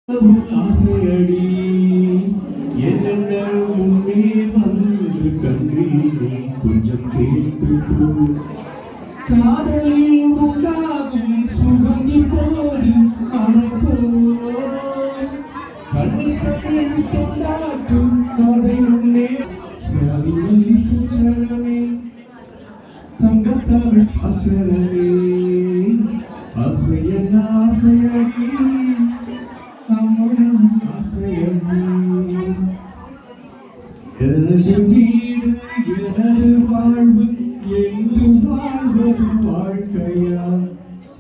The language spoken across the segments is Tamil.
ஆசையடி என்னென்ன முன்னே வந்து கண்ணில் கொஞ்சம் கேட்டு காதலில் உண்டாகும் சுகம் இப்போது மறப்போ கண்ணில் கொண்டாட்டும் கதை முன்னே சரிவலிக்கும் சரணமே சங்கத்தமிழ் அச்சரமே ஆசையன் ஆசையடி எனது வீடு எனது வாழ்வு என்று வாழ்வது வாழ்க்கையா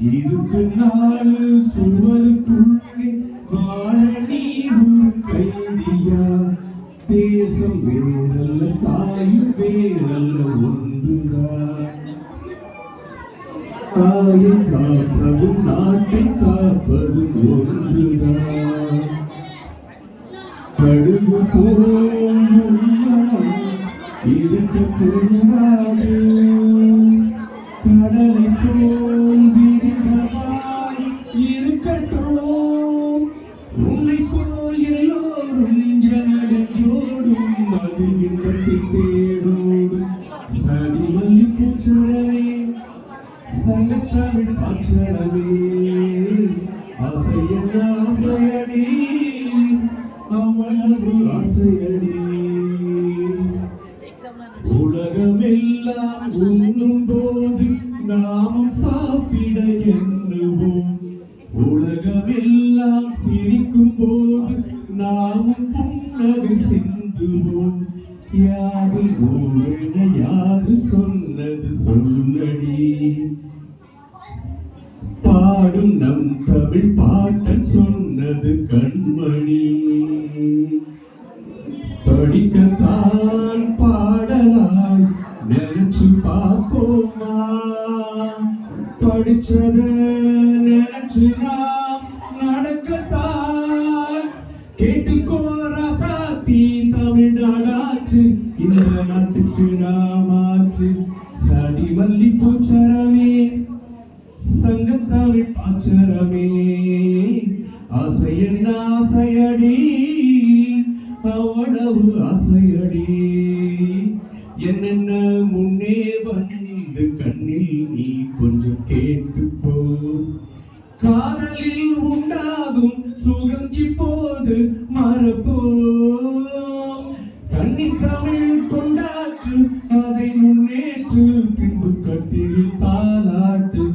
இதுக்கு நாலு சுவருக்குள்ளே வாழ நீ கைதியா தேசம் வேறல்ல தாயும் வேறல்ல ஒன்றுதான் தாயை காப்பதும் நாட்டை காப்பதும் ஒன்றுதான் கடுகு போல் இருக்கக்கூடாது கடலை போல் விரிவாய் இருக்கட்டும் உன்னை போல் எல்லோரும் ஜனடோடும் அது இன்பத்தை தேடும் சரிவல்லி பூச்சரவே சங்கத்தமிழ் பாச்சரவே ஆசையன் ஆசையடி அவனது ஆசையடி உலகமெல்லாம் உண்ணும் போது நாமும் சாப்பிட எண்ணுவோம் உலகமெல்லாம் சிரிக்கும் போது நாமும் புன்னகை சிந்துவோம் யாரு ஓரென யாரு சொன்னது சொல்லடி பாடும் நம் தமிழ் பாட்டன் சொன்னது கண்மணி படிக்கத்தான் பாடலாய் நினைச்சு பார்ப்போமா படிச்சத நினைச்சு நாம் நடக்கத்தான் கேட்டுக்கோ ராசாத்தி தமிழ்நாடாச்சு இந்த நாட்டுக்கு நாமாச்சு சடி மல்லி பூச்சரமே சங்கத்தமிழ் பாச்சரமே ஆசையன் ஆசையடி அவ்வளவு ஆசையடி என்னென்ன முன்னே வந்து கண்ணில் நீ கொஞ்சம் கேட்டுப்போ காதலில் உண்டாகும் சுகம் இப்போது மறப்போ கண்ணி தமிழ் கொண்டாற்று அதை முன்னேற்று பின்பு கட்டில் தாளாட்டு